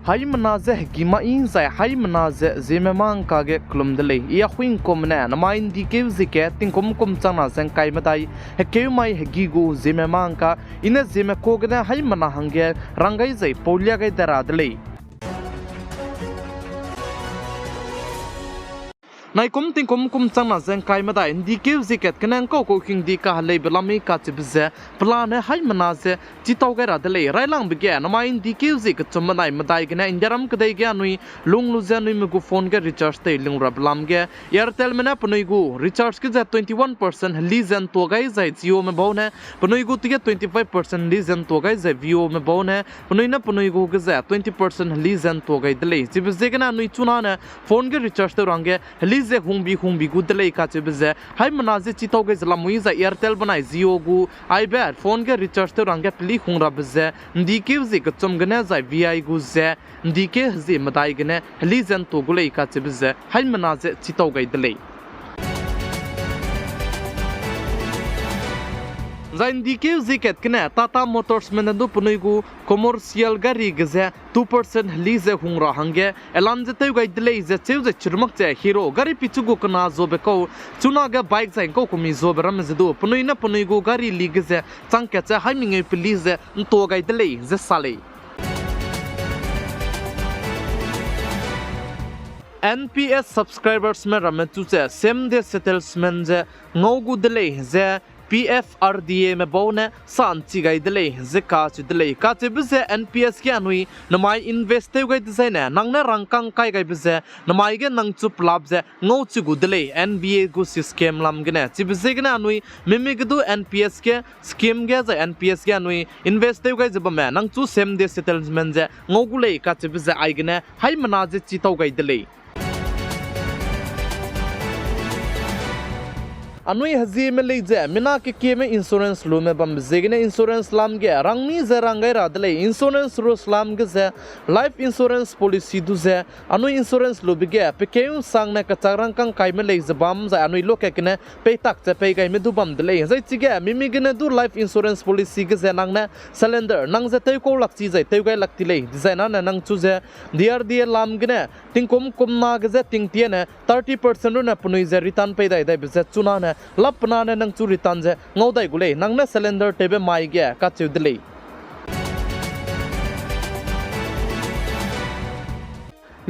Haimanaze Gimain Zai Haimanaze ZemeMaNka ge Klumdele Ahuibe na Namain Dike Zike Tinkum Chana Zenkai Madai Hekemai Hegigu ZemeMaNka Ina Zeme Kogana Haimana Hange Rangai Zai Poliaga Daradele Nai kum changna zenkai madai ndike ziket kanang ko king dika halei belami ka chibze plane haimana ze chitauga radele railang bige namai ndike zik chumnai madai gena indiaram kadai ge anui lunglu ze anui mugu phone ge recharge te lingra blam ge airtel mena punoi gu recharge ke za 21% lizen to gai zai jio me bone punoi gu tige 25% lizen to gai zai vio me bone punoi gu ge za 20% lizen to gai dele chibze gena anui chuna na phone ge recharge te range ze humbi gudle ka chebze hai manaze chitau ge zala muiza airtel banai jio gu I bet phone ge recharge te rang ge pli khungra bze ndike ze kchom gna za vi gu ze ndike ze madai gna lizen to gule ka chebze hai manaze chitau ge dle Zain dike ziket kena Tata Motors menadu punuigu commercial gari gze 2% lize hungra hange elanze teu gai dele ze cheuze churmak che hero gari pichugu kana zobe ko chuna ga bike zain ko kumi zobe ram zedu punuigu gari ligze changke che haiming please to gai dele ze sale NPS subscribers me rametu che same day settlement je ngogu dele ze PFRDA me bone san chigai dele zeka chu dele ka che bze NPS ke anui namai invest gai design nangna rangkang kai gai bze namai ge nang chu plab je ngo chu gu dele NBA gu scheme lam gna chi bze gna anui mimi gdu NPS ke scheme ge za NPS ke anui invest gai jeba me nang chu same day settlement je ngo gu le ka che bze ai gna hai mana je chi tau gai dele Anui hazi me leje mina ke keme insurance lo me bam zegene insurance lam ge rangni ze rangai radle insurance ro slam ge ze life insurance policy du ze anui insurance lo bige pekeu sang na ka charang kang kai me leje bam za anui lo ke kene pe tak che pe gai me du bam dele zai chige mimi gene du life insurance policy ge ze nang na cylinder nang ze tei ko lak chi zai tei gai lak ti le design na nang chu ze dia lam gene tingkom na ge ze ting tiene 30% na punui ze return pe dai be ze chuna na lapna na nang churi tanje ngodai gule nang na cylinder tebe mai ge ka chudle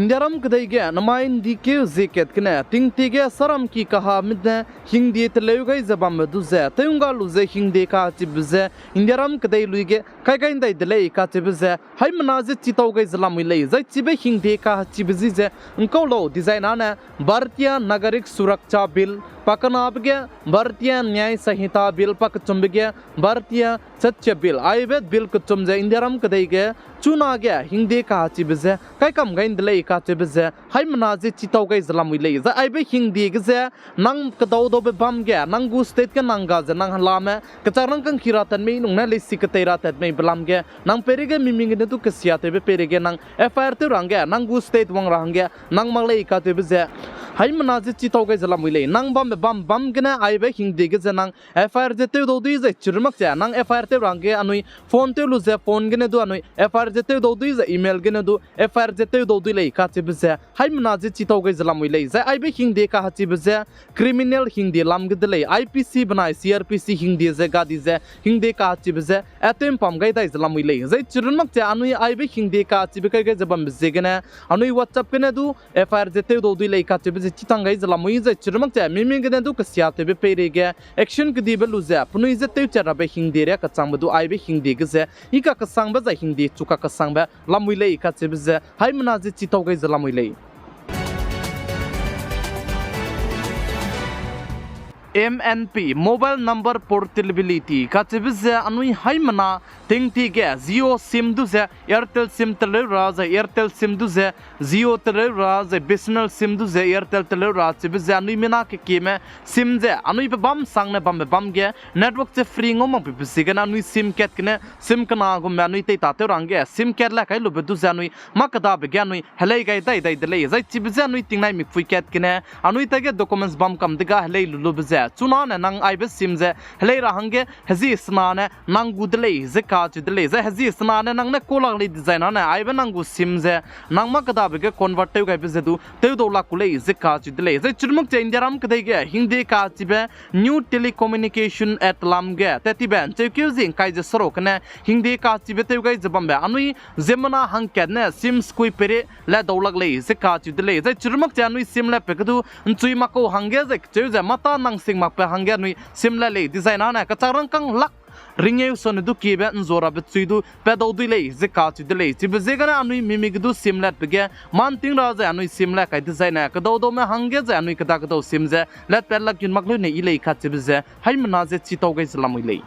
Indiaram kadai ge namain dike ziket kne tingti ge saram ki kaha midne hindi tleu gai zabam du ze teunga lu ze hindi ka chibze indiaram kadai luige kai kai dai dele ka chibze hai manaze chitau gai zalam le zai chibe hindi ka chibzi ze unko lo design ana bharatiya nagarik suraksha bill Pakanabge Bharatiya Nyay Sanhita bill pak chumbge Bharatiya Satya bill Ayvet bill kuchumje indiaram kadai ge chuna ge hindi ka chibze kai kam gain dele ka chibze hai manaze chitau gai zalam le za aibe hindi ge ze nang kadau do be bam ge nang gu state ke nang ga ze nang halame kacharang kang khiratan me nung na le sikatera tat me blam ge nang perige miming ne tu ksia te be perige nang FIR te rang ge nang gu state wang rang ge nang malai ka te be ze hai manaze chitau gai zalam le nang bam gena aibe hindi ge ze nang FIR je te do di ze chirmak ja nang FIR te rang ge anui phone te lu ze phone ge ne du anui FIR je te do di ze email ge ne du FIR je te do di le ka che be ze hai manaze chitau gai zalam le ze aibe hindi ka ha chi be ze criminal hindi lam ge dele IPC banai CRPC hindi ze ga di ze hindi ka chi be ze atem pam gai dai zalam le ze chirmak ja anui aibe hindi ka chi be kai ge zabam ze ge na anui WhatsApp ge ne du FIR je te do di le ka che be ze chitang gai zalam ze chirmak ja mimi ge ne du ksia te be perege action ke di be lu ze punui ze te chara be hindi re ka chang du aibe hindi ge ze ika ka sang ba za hindi chuka ka sang ba lamui le ka che be ze hai manaze chitau gai zalam le MNP mobile number portability ka chibze anui haimana tingti ge Jio sim du ze Airtel sim tele ra ze Airtel sim du ze Jio tele ra ze business sim du ze Airtel tele ra chibze anui mena ke kime sim ze anui be bam sang na bam ge network che free ngom be sigana anui sim ket kne sim kana go anui te ta te rang ge sim ket la kai lu be du ze anui makada be ge anui helai gai dai dai dele zai chibze anui tingnai mi fui ket kne anui ta ge documents bam kam diga helai lu be ze ze chuna ne nang ai be sim ze hlei ra hange hazi sna ne nang gu dele ze ka chi dele ze hazi sna ne nang ne kolak le design ne ai be nang gu sim ze nang ma kada be ke convert te ga be ze du te do la kule ze ka chi dele ze churmuk che indiaram kdai ge hindi ka chi be new telecommunication at lam ge te ti ben che kyu jing kai je soro kne hindi ka chi be te ga jabam be anui zemana hang ke ne sim skui pere la do lak le ze ka chi dele ze churmuk che anui sim la pe du chui ma ko hange ze che ze mata nang sing mak pe hange nui sim la le design ana ka charang kang lak ringeu son du ki be nzora be chui du pe do du le ze ka chi dele chi be ze ga anui mimik du sim la pe ge man ting ra ze anui sim la kai design na ka do me hange ze anui ka da ka do sim ze let pe lak yun mak lu ne i le kha chi be ze hai mana ze chi to ge zlam i le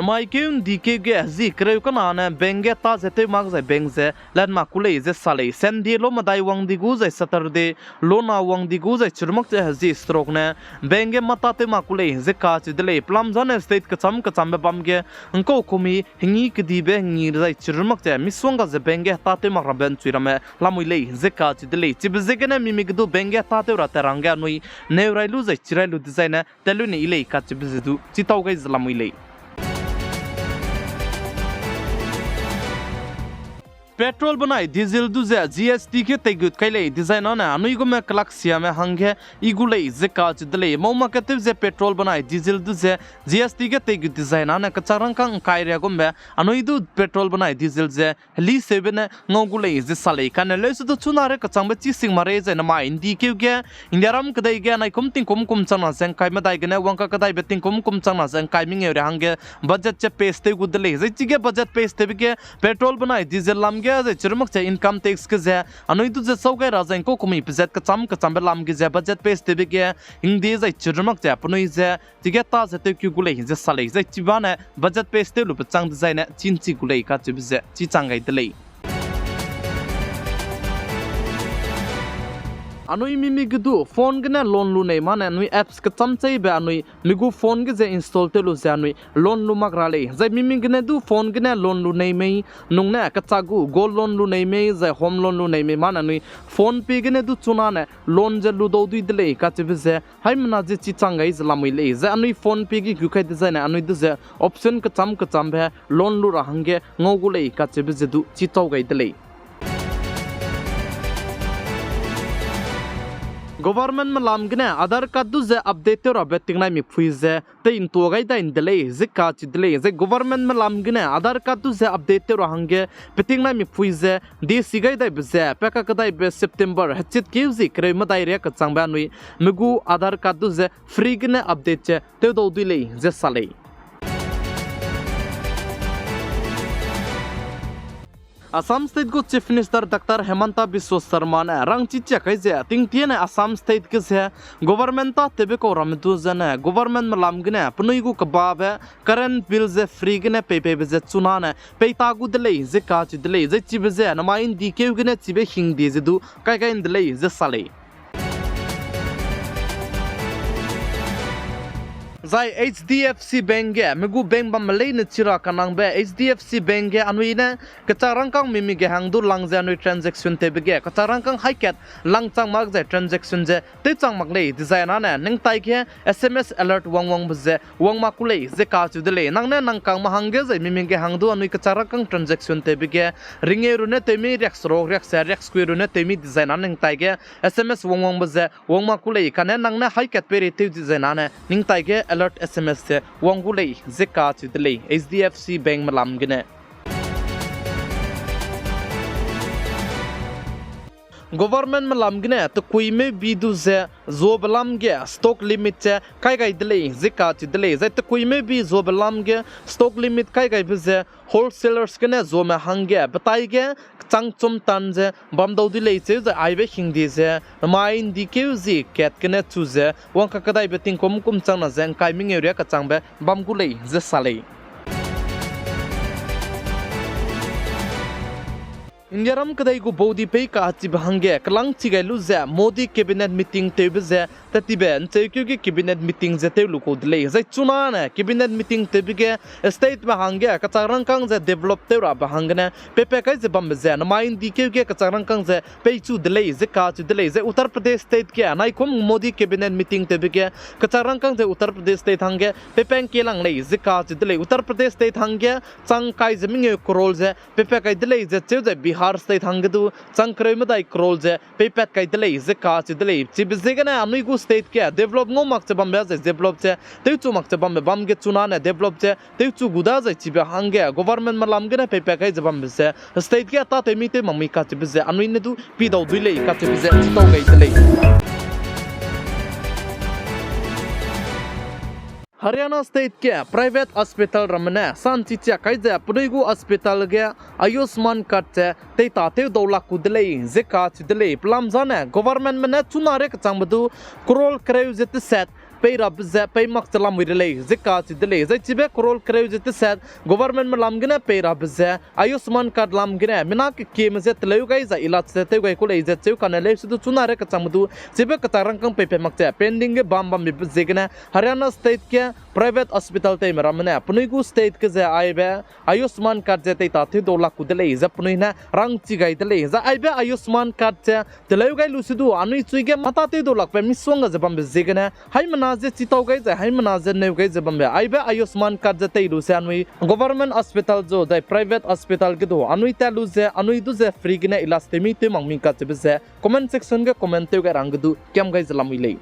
mai keun dike ge zi kreu kana na benge ta zete mag zai beng ze lan ma kule ze sale sen di lo madai wang di gu zai saturday lo na wang di gu zai churmak ze zi stroke na benge mata te ma kule ze ka chi dele plam zone state ka cham be bam ge ko komi hingi ki di be ngi zai churmak ze mi swang ga ze benge ta te ma raben chuira me lamui le ze ka chi dele chi be ze ge na mi mi du benge ta te ra ta ranga nui neurai lu zai chirai lu design na telu ne ile ka chi be ze du chi tau ga lamui le petrol बनाई diesel दुजे GST के तेगुत कैले design ना अनुइगो में कलक्सिया में हंगे इगुले जे काच दले मोमा कते जे पेट्रोल बनाई डीजल दुजे जीएसटी के तेगुत डिजाइन ना कचारंग का कायरे गोमे अनुइदु पेट्रोल बनाई डीजल जे ली सेबन ngogule जे साले काने लेस दु चुनारे कचांग ची सिंग मारे जे नमा इंडी के गे इंडियाराम कदai गे नाइ कुम तिंग कुम चना सें काय मदाइ गने वंका कदai बेतिंग कुम चना सें काय मिंग रे हंगे बजट चे पेस्ते गुदले जे चिगे बजट पेस्ते बिगे पेट्रोल बनाई डीजल लाम जे चुरमक चे इनकम टैक्स के जे अनुइदु जे सौगे राजन को कुमी बजट कचम बेलाम के जे बजट पेस्ते बिगे हिंदी जे चुरमक जे पनुइ जे तिगे ता जे ते क्यु गुले जे साले जे चिबाने बजट पेस्ते लु बचांग डिजाइन चिनची गुले का चे जे चिचांगाइ दले अनुइ मिमी गदु फोन गने लोन लु नै माने अनुइ एप्स के चमचै बे अनुइ मिगु फोन के जे इंस्टॉल ते लु जे अनुइ लोन लु माग्राले जे मिमी गने दु फोन गने लोन लु नै मै नुंगने कचागु गोल्ड लोन लु नै मै जे होम लोन लु नै मै मान अनुइ फोन पे गने दु चुना ने लोन जे लु दौ दुइ दले का चे जे हाइ मना जे चिचांगाइ जलामै ले जे अनुइ फोन पे गि गुखाइ दे जाने अनुइ दु जे ऑप्शन कचम बे लोन लु राहंगे ngogule का चे जे दु चिचाउ गाइ दले गवर्नमेंट में लामगने आधार कार्ड दु जे अपडेट रो बेटिंग नाइ मि फुइजे ते इन तो गाइ दा इन दले जे का चि दले जे गवर्नमेंट में लामगने आधार कार्ड दु जे अपडेट रो हंगे बेटिंग नाइ मि फुइजे दे सिगाइ दा बजे पेका कदाइ बे सितंबर हचित केउजी क्रे मदाइ रे का चांबा नुइ मिगु आधार कार्ड दु जे फ्री गने अपडेट चे ते दौ दिले जे साले Assam State को chief minister doctor Himanta Biswa Sarma ने रंग चिचे कैसे तिंगतिये ने असम स्टेट के से गवर्नमेंट ता तेबे को रमतु जने गवर्नमेंट में लामगने पनुई को कबाब है करंट बिल जे फ्री गने पे जे चुना ने पे तागु दले जे काच दले जे चिबे जे नमाइन दिके गने चिबे हिंग दे जे दु काय काय दले जे साले Zai HDFC Bank ge megu bank bam malai ne chira kanang be HDFC Bank ge anui ne kacharang kang mimi ge hangdu lang je anui transaction te be ge kacharang kang haiket lang chang mak je transaction je te chang mak le design na ning tai ge SMS alert wang bje wang makule je ka chu de le nang ne nang kang ma hang ge je mimi ge hangdu anui kacharang kang transaction te be ge ringe ru ne te mi rex square ru ne te mi design na ning tai ge SMS wang bje wang makule kane nang ne haiket pe re te design na ning tai ge alert SMS से वंगुले जिका चिदले HDFC bank में लामगने government में लामगने तो कोई में बीदु से जो बलामगे stock limit से काय काय दले जिका चिदले जे तो कोई में भी जो बलामगे स्टॉक लिमिट काय काय बिजे होलसेलर्स के जो में हंगे बताइगे चंगचुम तन जे बमदौ दिले जे आइबे हिंदी जे माइन दिकेउजी केट के चुजे वंका कदाइ बेटिंग कुम चंगना जें काइमिंग एरिया का चंगबे बमगुले जे साले Indiaram kadai gu bodi pei ka chi bhange klang chi gai lu za Modi cabinet meeting te bze tatiben te ki cabinet meeting ze te lu ko dle zai chuna na cabinet meeting te bige state bhange ka charang kang ze develop te ra bhange na pepe kai ze bam ze na main di ke ka charang kang ze pei chu dle ze ka chu dle ze Uttar Pradesh state ke anai kom Modi cabinet meeting te bige ka charang kang ze Uttar Pradesh state hange pepe ke lang le ze ka chu dle Uttar Pradesh state hange chang kai ze ming krol ze pepe kai dle ze che ze Bihar state hangdu changkrai madai krol je pepet kai dele ze ka chi dele chi bizegana anui gu state ke develop ngo mak che bambe ze develop che te chu mak che bambe bam ge chuna na develop che te chu guda ze chi ba hange government malam ge na pepet kai ze bambe se state ke ta te mi te mami ka chi bize anui ne du pi do duile ka chi bize chi to gai dele Haryana state ke private hospital ramne santi cha kaija pureigu hospital ge Ayushman card che te ta te dola kudle ze ka chidle plam jane government mena chunare ka changbdu crore creu jet set pay rab ze pay mak chalam wirele ze ka chidle ze chibe crore creu jet set government malam gena pay rab ze Ayushman card lam gena mina ke kem ze tleu gai za ilach se te gai ko le ze cheu kanale su chunare ka changdu chibe ka tarang kang pay mak che pending ge bam bam bi ze gena Haryana state ke private hospital te meramne apnigu state ke ze aibe Ayushman card je te ta the dola kudle ze pnuina rang chi gai dele za aibe Ayushman card che teleu gai lusidu anui chuige mata te dola pe miswanga ze bam ze gena haimana je chitau gai ze haimana je neu gai ze bam aibe Ayushman card je te lu se anui government hospital jo dai private hospital ke do anui ta lu ze anui du ze free gena ilas te mi te mangmi ka che ze comment section ge comment te gai rang du kem gai zlamui le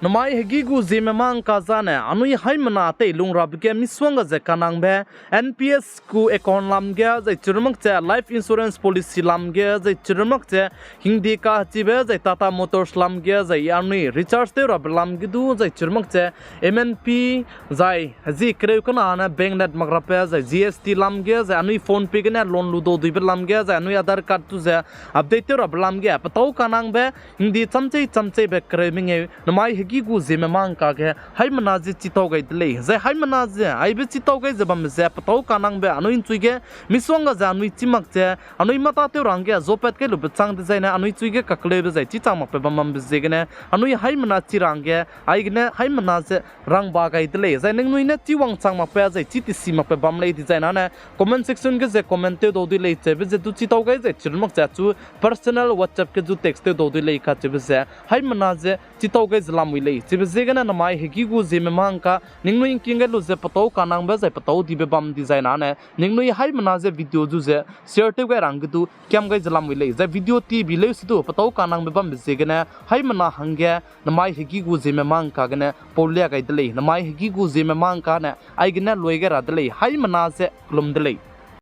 Namai hegigu ZemeMaNka zane anui haimana te lungrab ke miswanga ze kanang be NPS ku account lam ge ze churmak che life insurance policy lam ge ze churmak che hindi ka chibe ze Tata Motors lam ge ze anui recharge te rab lam ge du ze churmak che MNP zai haji kreu kana na bank net magrape ze GST lam ge ze anui phone pe gena loan lu do dui lam ge ze anui Aadhaar card tu ze update te rab lam ge patau kanang be hindi chamchei be kreming e namai gu ZemeMaNka ge haimana je chitau gai dele ze haimana je aibe chitau gai zabam ze patau kanang be anui chuige miswanga za anui chimak che anui mata te rang ge zopet ke lu chang design anui chuige kakle be zai chi chang mak pe bam be ze gene anui haimana chi rang ge aigne haimana je rang ba gai dele ze neng nui ne chi wang chang mak pe ze chi ti si mak pe bam le design na comment section ge ze comment te do dile che be ze tu chitau gai ze chirmak cha chu personal whatsapp ke ju text te do dile kha che be ze haimana je chitau gai zlam le chibzegana namai hegigu ZemeMaNka ningnui kingalu ze patau kanang ba ze patau dibe bam design ane ningnui haimana ze video ju ze share te ga rang du kyam gai zalam wile ze video ti bile su patau kanang be bam zegana haimana hangya namai hegigu ZemeMaNka gane polya gai dele namai hegigu ZemeMaNka na aigna loiga ra dele haimana ze klum dele